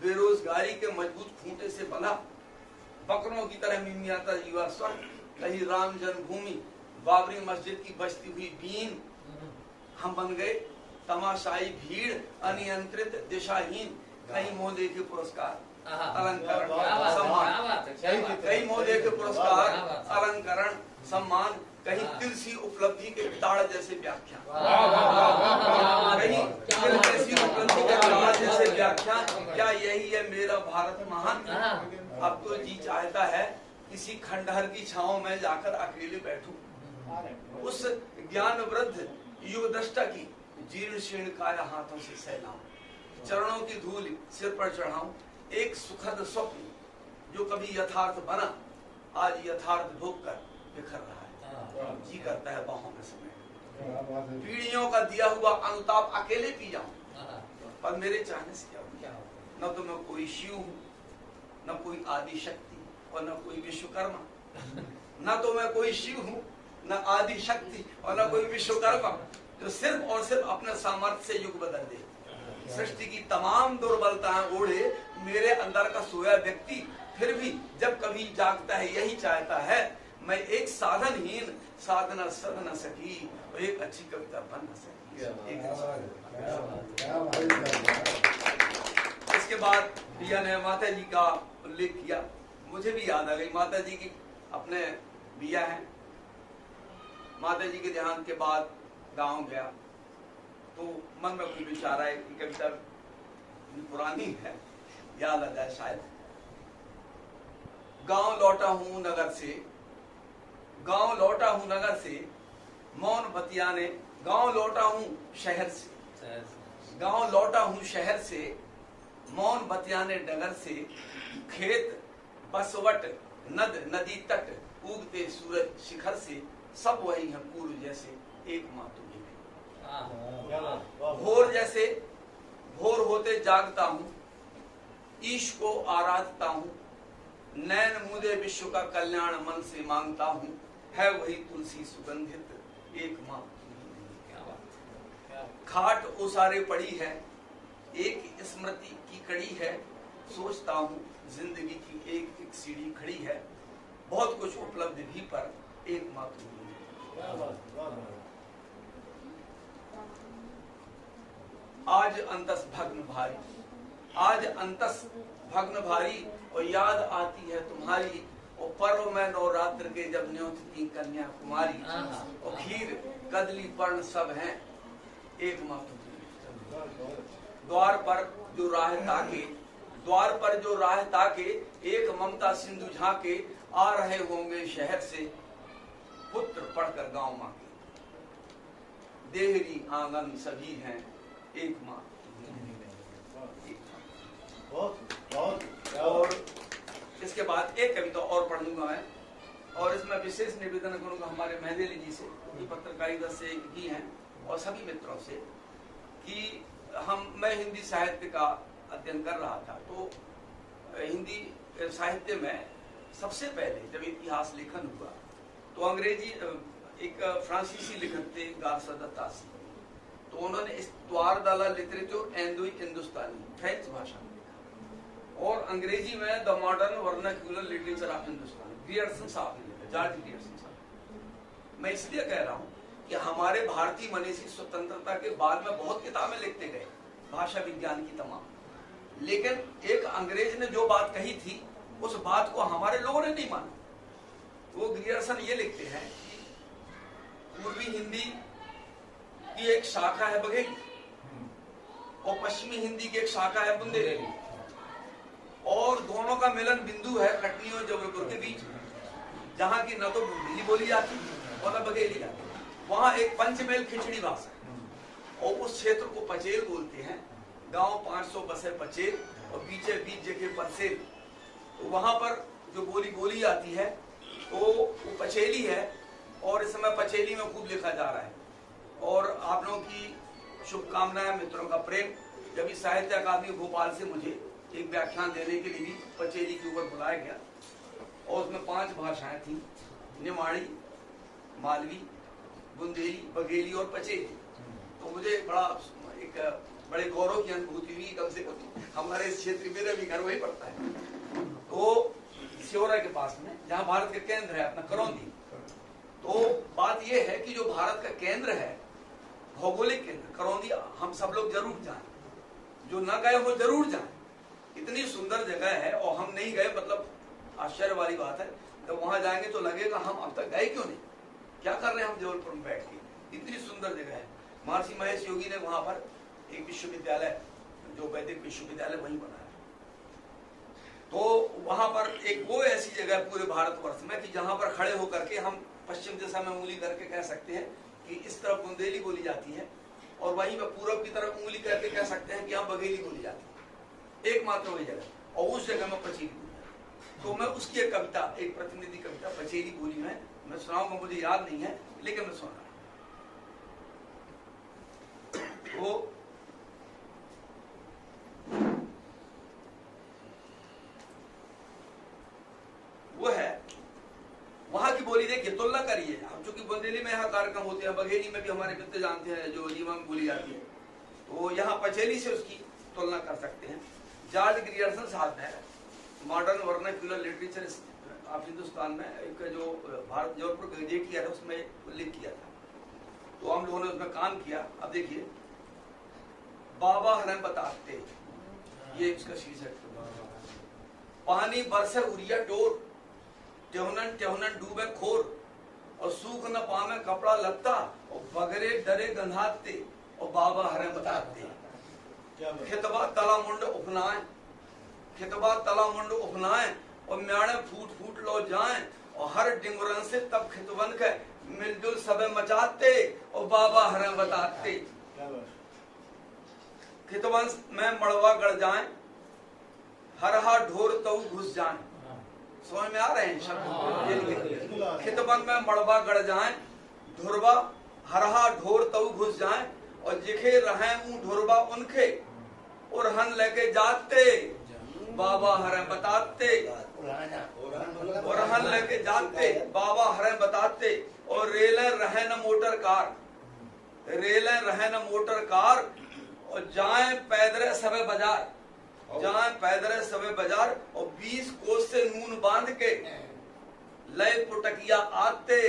Speaker 8: बेरोजगारी के मजबूत खूंटे से बंधा बकरों की तरह मिमियाता युवा स्वर। कहीं राम जन्मभूमि बाबरी मस्जिद की बजती हुई बीन, हम बन गए तमाशाई भीड़ अनियंत्रित दिशाहीन। कहीं मोह देखे पुरस्कार अलंकरण सम्मान, कहीं मोह देखे पुरस्कार अलंकरण सम्मान, कहीं तिलसी उपलब्धि के ताड़ जैसे व्याख्यान, कहीं तिल जैसी उपलब्धि के ताड़ जैसे व्याख्यान। क्या यही है मेरा भारत महान। अब तो जी चाहता है किसी खंडहर की छांव में जाकर अकेले बैठूं, उस ज्ञान वृद्ध युग दृष्टा की जीर्ण शीर्ण काया हाथों से सहलाऊं, चरणों की धूल सिर पर चढ़ाऊं। एक सुखद स्वप्न जो कभी यथार्थ बना आज यथार्थ भोग कर बिखर रहा है। जी करता है बाहों में समेट पीढ़ियों का दिया हुआ अनुताप अकेले पी जाऊं, पर मेरे चाहने से क्या हो। न तो मैं कोई शिव हूँ, न कोई आदि शक्ति और न कोई विश्वकर्मा। न तो मैं कोई शिव हूँ, न आदि शक्ति और न कोई विश्वकर्मा जो सिर्फ और सिर्फ अपने सामर्थ्य से युग बदल दे। सृष्टि की तमाम दुर्बलताएं ओढ़े मेरे अंदर का सोया व्यक्ति फिर भी जब कभी जागता है यही चाहता है मैं एक साधनहीन साधना सध न सकी और एक अच्छी कविता बन न सकी। इसके बाद भैया ने माता जी का उल्लेख किया, मुझे भी याद आ गई माता जी की। अपने भैया हैं, माता जी के देहांत के बाद गांव गया तो मन में कोई विचार आया कि कविता पुरानी है याद आ जाए शायद। गांव लौटा हूं नगर से, गांव लौटा हूं नगर से, मौन बतियाने गांव लौटा हूं शहर से। गांव लौटा हूं शहर से, मौन बतियाने डगर से, खेत बसवट नद नदी तट, उगते सूरज शिखर से, सब वही है पूर्व जैसे, एक माँ तुझे। भोर जैसे भोर होते जागता हूँ, ईश को आराधता हूँ, नैन मुदे विश्व का कल्याण मन से मांगता हूँ, है वही तुलसी सुगंधित, एक माँ। खाट उसारे पड़ी है, एक स्मृति की कड़ी है, सोचता हूँ जिंदगी की एक एक सीढ़ी खड़ी है, बहुत कुछ उपलब्धि भी पर एक माँ तुम। आज अंतस भग्न भारी, आज अंतस भग्न भारी, और याद आती है तुम्हारी, और पर्व में नवरात्र के जब न्योत थी कन्या कुमारी, और खीर कदली पर्ण सब हैं, एक माँ तुम। द्वार पर जो राह ताके, द्वार पर जो राह ताके, एक ममता सिंधु झाके, आ रहे होंगे शहर से, पुत्र पढ़कर गांव माँ के, देहरी आंगन सभी हैं, एक माँ। और इसके बाद एक कविता और पढ़ लूंगा मैं, और इसमें विशेष निवेदन करूंगा हमारे मेहदेली जी से, जो पत्रकारिता से की हैं, और सभी मित्रों से, कि मैं हिंदी साहित्य का अध्ययन कर रहा था, तो हिंदी साहित्य में सबसे पहले जब इतिहास लेखन हुआ, तो अंग्रेजी एक फ्रांसीसी लेखक थे गार्सा दत्तासी, तो उन्होंने इस द्वारदाला लिटरेचर एंड हिंदुस्तानी फ्रेंच भाषा में लिखा, और अंग्रेजी में the modern vernacular literature of Hindustan, Grierson साहब ने लिखा, जॉर्ज ग्रियर्सन साहब। मैं इसलिए कह रहा हूँ कि हमारे भारतीय मनीषी स्वतंत्रता के बाद में बहुत किताबें लिखते गए भाषा विज्ञान की तमाम, लेकिन एक अंग्रेज ने जो बात कही थी, उस बात को हमारे लोगों ने नहीं माना। वो ग्रियर्सन ये लिखते हैं कि पूर्वी हिंदी की एक शाखा है बघेली, और पश्चिमी हिंदी की एक शाखा है बुंदेली, और दोनों का मिलन बिंदु है कटनी और जबलपुर के बीच, जहाँ की न तो बुंदेली बोली जाती और न बघेली जाती। वहाँ एक पंचमेल खिचड़ी भाषा है, और उस क्षेत्र को पचेल बोलते हैं। गांव 500 बसे पचेल, और पीछे बीच जगह परसेल। तो वहाँ पर जो बोली बोली जाती है तो वो पचेली है, और इस समय पचेली में खूब लिखा जा रहा है। और आप लोगों की शुभकामनाएं, मित्रों का प्रेम। जब इस साहित्य अकादमी भोपाल से मुझे एक व्याख्यान देने के लिए भी पचेली के ऊपर बुलाया गया, और उसमें 5 भाषाएं थी, निमाड़ी, मालवी, बुंदेली, बघेली और पचेली। तो मुझे बड़े गौरव की अनुभूति हुई, कम से कम हमारे इस क्षेत्र मेरा भी घर वही पड़ता है, तो सियोरा के पास में, जहाँ भारत का केंद्र है अपना करौंदी। तो बात यह है कि जो भारत का केंद्र है, भौगोलिक केंद्र करौंदी, हम सब लोग जरूर जाएं, जो न गए हो जरूर जाएं। इतनी सुंदर जगह है, और हम नहीं गए, मतलब आश्चर्य वाली बात है। तो वहां जाएंगे तो लगेगा हम अब तक गए क्यों नहीं, क्या कर रहे हैं हम जबलपुर में बैठ के। इतनी सुंदर जगह है। महर्षि महेश योगी ने वहां पर एक विश्वविद्यालय, जो वैदिक विश्वविद्यालय, वहीं बनाया। तो वहां पर एक वो ऐसी जगह पूरे भारतवर्ष में कि जहां पर खड़े होकर के हम पश्चिम दिशा में उंगली करके कह सकते हैं कि इस तरफ बुंदेली बोली जाती है, और वहीं पर पूरब की तरफ उंगली करके कह सकते हैं कि यहाँ बघेली बोली जाती है। एकमात्र वही जगह, और उस जगह में पचेली बोली जाती है। तो मैं उसकी एक कविता, एक प्रतिनिधि कविता पचेली बोली में मैं सुनाऊंगा, मुझे याद नहीं है लेकिन मैं सुना। वो है वहां की बोली। देखिए, तुलना करिए। अब चूंकि बुंदेली में यहाँ कार्यक्रम होते हैं, बघेली में भी हमारे मित्र जानते हैं जो रीवा में बोली जाती है, तो यहाँ पचेली से उसकी तुलना कर सकते हैं। जॉर्ज ग्रियर्सन साहब ने modern vernacular literature of Hindustan में एक जो भारत जबलपुर गजेट किया था, उसमें उल्लेख किया था, तो हम लोगों ने उसमें काम किया। अब देखिए, बाबा हरम बताते, ये इसका शीर्षक। पानी बरसे उरिया टोर, त्योहनन त्योहनन डूबे खोर, और सूख न पावे कपड़ा लगता, और बगरे डरे गंधाते, और बाबा हरम बताते। खितबा तला मुंड उपनाए, खितबा तला मुंड उपनाए, और म्याणे फूट फूट लो जाए, और हर डिंगरन से तब खितवन के मिलजुल सबे मचाते, और बाबा हरम बताते। खितवन में मड़वा गड़ जाए, हरहा ढोर तऊ घुस जाए। समझ में आ रहे हैं शब्द? खितवन में मड़वा गड़ जाए, ढुरवा हरहा ढोर तऊ घुस जाए, और जिखे रहे ऊं ढुरवा उनके, उरहन लेके जाते बाबा हरे बताते, उरहन लेके जाते बाबा हरे बताते। और रेले रहे न मोटर कार, रेले रहे न मोटर कार, और जाए पैदरे सबे बाजार, जाए पैदरे सबे बाजार। और 20 कोस से नून बांध के लय पुटकिया आते,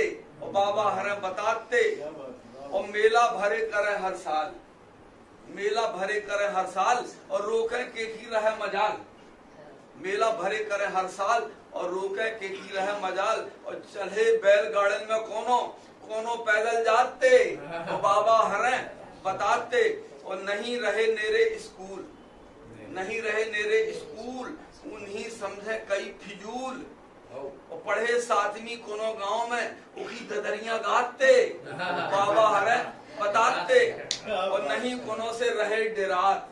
Speaker 8: और बाबा हरे बताते। और मेला भरे करे हर साल, मेला भरे करे हर साल, और रोके के की रहे मजाल, मेला भरे करे हर साल, और रोके के की रहे मजाल। और चले बैलगाड़न में कोनो कोनो पैदल जाते, और बाबा हरे बताते। और नहीं रहे नेरे स्कूल, नहीं रहे नेरे स्कूल, उन्हीं समझे कई फिजूल। और पढ़े सातवीं कोनो गांव में उकी गदरियां गाते, बाबा हरे बताते। और नहीं कोनो से रहे डेरात,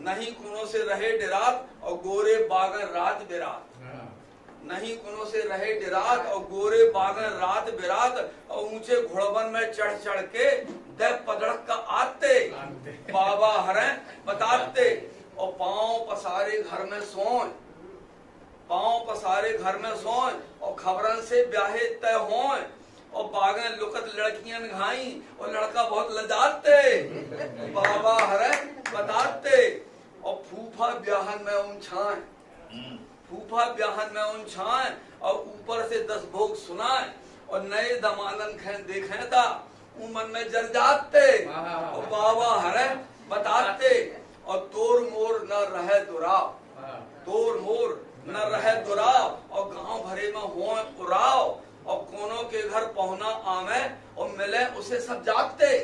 Speaker 8: नहीं कोनो से रहे डेरात, और गोरे बागन रात बिरात, नहीं कोनो से रहे डेरात, और गोरे बागन रात बिरात। और ऊंचे घोड़वन में चढ़ चढ़ के दे पदड़क का आते, बाबा हरे बताते। और पांव पसारे घर में सोए, पांव पसारे घर में सोए, और खबरन से ब्याहे तय होए। और बागन लुकत लड़कियां घाई, और लड़का बहुत लजाते, बाबा हरे बताते। और फूफा ब्याहन में उन छाए, फूफा ब्याहन में उन छाए, और ऊपर से 10 भोग सुनाए। और नए दमानन खे देखे था मन में जल जाते, और बाबा हरे बताते। और तोर मोर न रहे दुराव, तोर मोर न रहे दुराव, और गांव भरे में हो उराव। और कोनो के घर पहुना आवे, और मिले उसे सब जाते,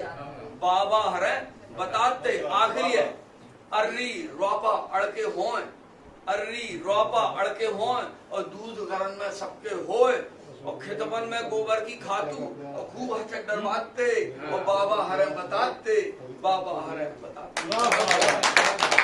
Speaker 8: बाबा हरे बताते। आखिरी है, अर्री रोपा अड़के होए, अर्री रोपा अड़के होए, और दूध गरन में सबके होए। और खितवन में गोबर की खातू, और खूब हचक डरवाते, और बाबा हरे बताते, बाबा हरे बताते।